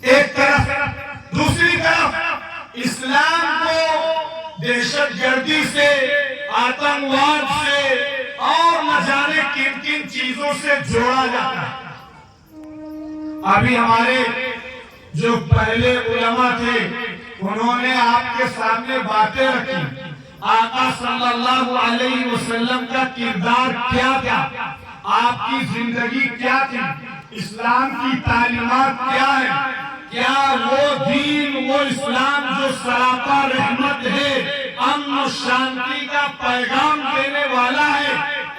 ایک طرف، دوسری طرف اسلام کو دہشت گردی سے، آتنکواد سے اور نہ جانے کن کن چیزوں سے جوڑا جاتا ہے۔ ابھی ہمارے جو پہلے علماء تھے انہوں نے آپ کے سامنے باتیں رکھی، آقا صلی اللہ علیہ وسلم کا کردار کیا تھا، آپ کی زندگی کیا تھی، اسلام کی تعلیمات کیا ہے، کیا وہ دین، وہ اسلام جو سراپا رحمت ہے، امن و شانتی کا پیغام دینے والا ہے،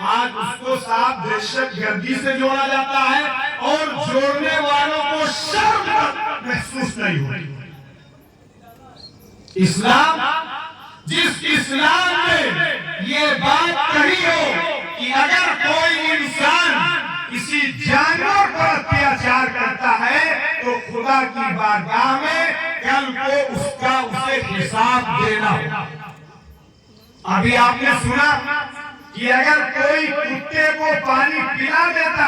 آج اس کو صاحب دہشت گردی سے جوڑا جاتا ہے اور جوڑنے والوں کو شرم محسوس نہیں ہوتی۔ اسلام، جس اسلام نے یہ بات کہی ہو کہ اگر کوئی انسان کسی جانور پر اتیاچار کرتا ہے تو خدا کی بارگاہ میں کل کو اسے حساب دینا ہو۔ ابھی آپ نے سنا کہ اگر کوئی کتے کو پانی پلا دیتا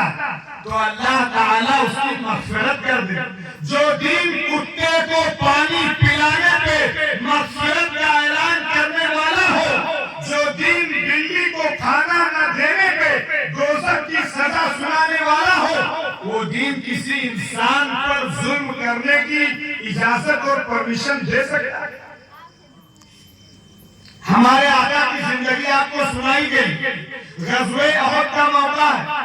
تو اللہ تعالیٰ اس کی مغفرت کر دے۔ جو دین کتے کو پانی پلانے پہ مغفرت کا اعلان کرنے والا ہو، جو دین بلی کو کھانا نہ دینے پہ دوزخ کی سزا سنانے والا ہو، وہ دین کسی انسان پر ظلم کرنے کی اجازت اور پرمیشن دے سکتا ہے؟ ہمارے آقا کی زندگی آپ کو سنائی گئی، غزوہ احد کا موقع ہے۔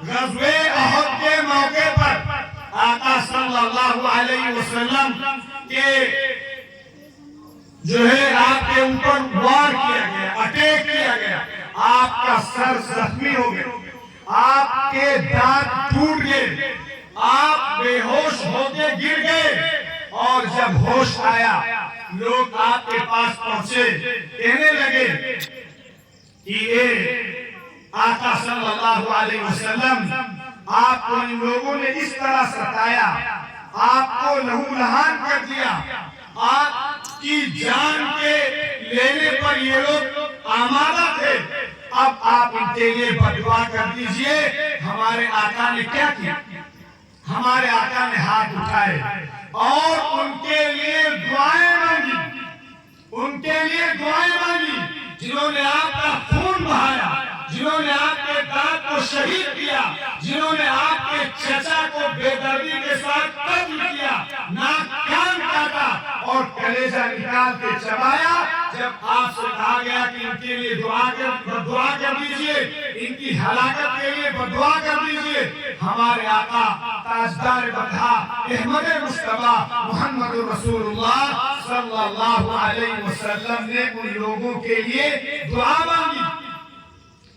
غزوہ احد کے موقع پر آقا صلی اللہ علیہ وسلم کے جو ہے آپ کے اوپر وار کیا گیا، اٹیک کیا گیا، آپ کا سر زخمی ہو گیا، آپ کے دانت ٹوٹ گئے، آپ بے ہوش ہو کے گر گئے، اور جب ہوش آیا لوگ آپ کے پاس پہنچے، کہنے لگے کہ اے آقا صلی اللہ علیہ وسلم، آپ کو ان لوگوں نے اس طرح ستایا، آپ کو لہو لہان کر دیا، آپ کی جان کے لینے پر یہ لوگ آمادہ تھے، اب آپ ان کے لیے بددعا کر دیجئے۔ ہمارے آقا نے کیا کیا؟ ہمارے آقا نے ہاتھ اٹھائے اور ان کے لیے دعائیں مانگی، ان کے لیے دعائیں مانگی جنہوں نے آپ کا خون بہایا، جنہوں نے آپ کے دانت کو شہید کیا، جنہوں نے آپ کے چچا کو بے دردی کے ساتھ قتل کیا، ناک کان کاٹا اور کلیجہ نکال کے چبایا۔ جب آپ سے کہا گیا کہ ان کے لیے دعا کر دیجئے، ان کی ہلاکت کے لیے بدعا کر دیجئے، ہمارے آقا تاجدار بدھا احمد مصطفیٰ محمد رسول اللہ صلی اللہ علیہ وسلم نے ان لوگوں کے لیے دعا مانگی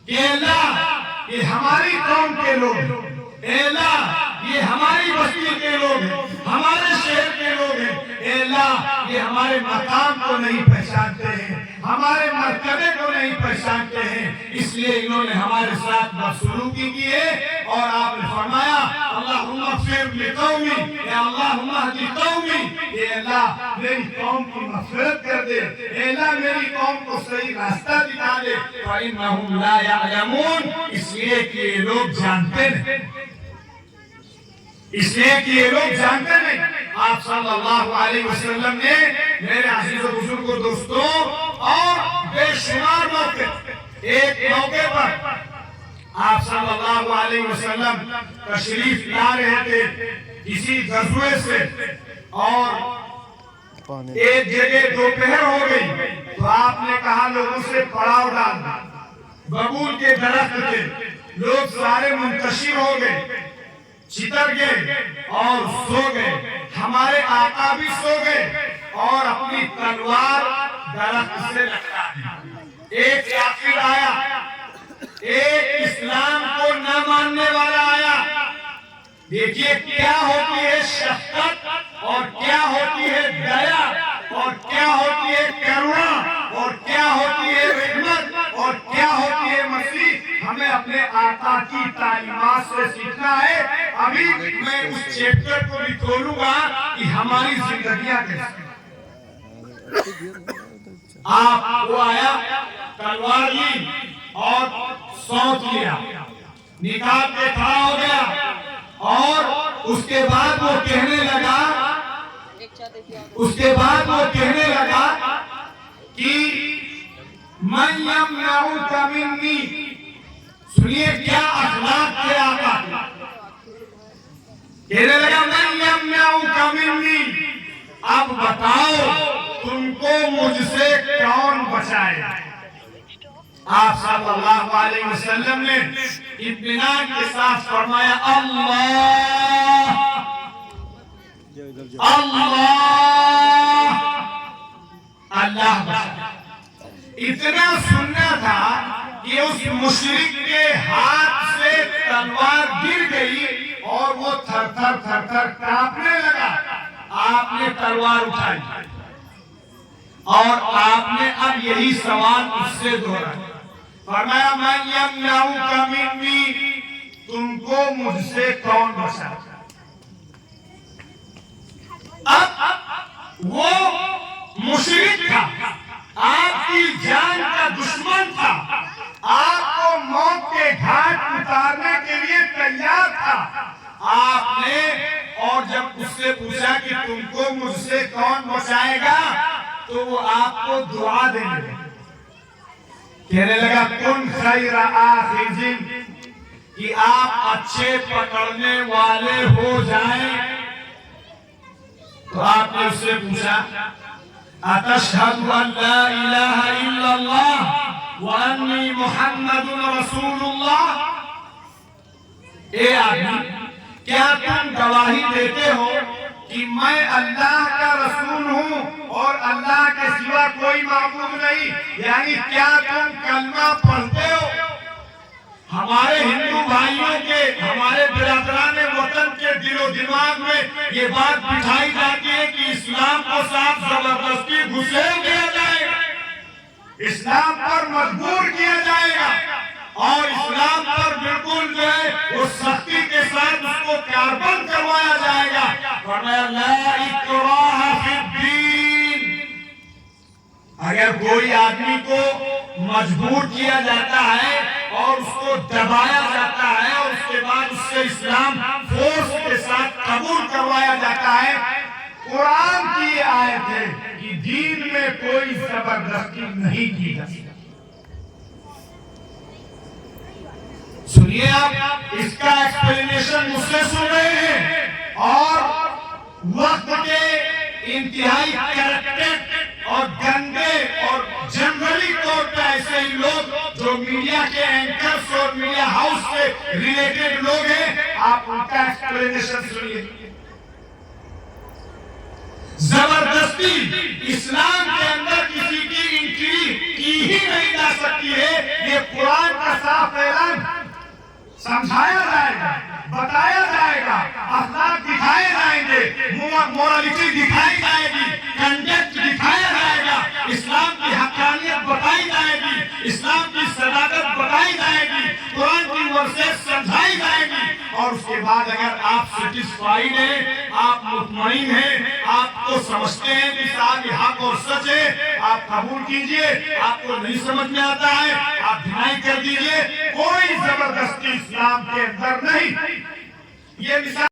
کہ اللہ یہ ہماری قوم کے لوگ ہیں، اے اللہ یہ ہماری بستی کے لوگ ہیں، ہمارے شہر کے لوگ ہیں، اے اللہ یہ ہمارے مقام کو نہیں پہچانتے ہیں، ہمارے مرتبے کو نہیں پہچانتے ہیں، اس لیے انہوں نے ہمارے ساتھ بدسلوکی کی ہے۔ اور آپ نے فرمایا اللہم اغفر لقومی، اے اللہم اہدی قومی، اے اللہ میری قوم کی مغفرت کر دے، اے اللہ میری قوم کو صحیح راستہ دکھا دے، فَإِنَّهُمْ لَا يَعْلَمُونَ، اس لیے کہ یہ لوگ جانتے نہیں، اس لیے کہ یہ لوگ جانتے نہیں۔ آپ صلی اللہ علیہ وسلم نے میرے عزیز و بزرگ و دوستوں اور بے شمار موقع، ایک موقع پر آپ صلی اللہ علیہ وسلم تشریف لا رہے تھے کسی غزوے سے، اور ایک جگہ دوپہر ہو گئی تو آپ نے کہا لوگوں سے پڑاؤ ڈال دو۔ ببول کے درخت تھے، لوگ سارے منتشر ہو گئے، چتر گئے اور سو گئے۔ ہمارے آقا بھی سو گئے اور اپنی تلوار درخت سے لٹکا دی۔ ایک کافر آیا، ایک اسلام کو نہ ماننے والا آیا۔ دیکھیے کیا ہوتی ہے شفقت، اور کیا ہوتی ہے دیا، اور کیا ہوتی ہے کرونا، اور کیا ہوتی ہے رحمت، اور کیا ہوتی ہے مسیح۔ ہمیں اپنے آقا کی تعلیمات سے سیکھنا ہے۔ ابھی میں اس چیپٹر کو بھی کھولوں گا کہ ہماری زندگیاں کیسے۔ آپ وہ آیا، تلوار لی اور سونت لیا، نکال کے کھڑا ہو گیا، اور اس کے بعد وہ کہنے لگا اس کے بعد وہ کہنے لگا کہ من یمنعک منی، سنیے کیا اخلاق تھے آقا، کہنے لگا من یمنعک منی، اب بتاؤ تم کو مجھ سے کون بچائے؟ آپ صلی اللہ علیہ وسلم نے اطمینان کے ساتھ فرمایا اللہ اللہ، اللہ بچائے۔ اتنا سننا تھا کہ اس مشرک کے ہاتھ سے تلوار گر گئی اور وہ تھر تھر تھر تھر کانپنے لگا۔ آپ نے تلوار اٹھائی اور آپ نے اب یہی سوال اس سے دہرایا، فرمایا من یمنعک منی، تم کو مجھ سے کون بچائے؟ اب وہ مشرک تھا، آپ کی جان کا دشمن تھا، آپ کو موت کے گھاٹ اتارنے کے لیے تیار تھا۔ آپ نے اور جب اس سے پوچھا کہ تم کو مجھ سے کون بچائے گا تو وہ آپ کو دعا دینے لگا، کہنے لگا کن خیر آخذ، کہ آپ اچھے پکڑنے والے ہو جائیں۔ تو آپ نے اس سے پوچھا اتشہد ان لا الہ الا اللہ وانی محمد رسول اللہ، اے آدمی کیا تم گواہی دیتے ہو کہ میں اللہ کا رسول ہوں اور اللہ کے سوا کوئی معبود نہیں؟ یعنی کیا تم کلمہ پڑھتے ہو؟ ہمارے ہندو بھائیوں کے، ہمارے برادران وطن کے دل و دماغ میں یہ بات بٹھائی جاتی ہے کہ اسلام کو صاف زبردستی گھسیٹ دیا جائے گا، اسلام پر مجبور کیا جائے گا اور اسلام پر بالکل جو ہے وہ سختی کے ساتھ اس کو کاربند کروایا جائے گا۔ فرمایا لا اکراہ فی الدین، اگر کوئی آدمی کو مجبور کیا جاتا ہے اور اس کو دبایا جاتا ہے اور اس کے بعد اس سے اسلام فورس کے ساتھ قبول کروایا جاتا ہے، قرآن کی آیت ہے کہ دین میں کوئی زبردستی نہیں کی جا سکتی۔ سنیے آپ اس کا ایکسپلینیشن مجھ سے سن رہے ہیں، اور وقت کے انتہائی کرپٹڈ اور گندے اور جنرلی طور پہ ایسے ہی لوگ جو میڈیا کے اینکرز اور میڈیا ہاؤس سے ریلیٹڈ لوگ ہیں، آپ ان کا ایکسپلینیشن سنیے۔ زبردستی اسلام کے اندر کسی کی انٹری کی ہی نہیں جا سکتی ہے، یہ قرآن کا صاف اعلان۔ سمجھایا جائے گا، بتایا جائے گا، اخلاق دکھائے جائیں گے، مورالٹی دکھائی جائے گی، کنڈکٹ دکھایا جائے گا، اسلام کی حقانیت بتائی جائے گی، اسلام کی صداقت بتائی جائے گی، قرآن کی ورسز سمجھائی جائے گی، اور اس کے بعد اگر آپ سیٹسفائیڈ ہیں، آپ مطمئن ہیں، آپ کو سمجھتے ہیں کہ صاحب یہ حق اور سچ ہے، آپ قبول کیجئے۔ آپ کو نہیں سمجھ میں آتا ہے آپ ڈینائی کر دیجئے، کوئی زبردستی اسلام کے اندر نہیں۔ یہ مثال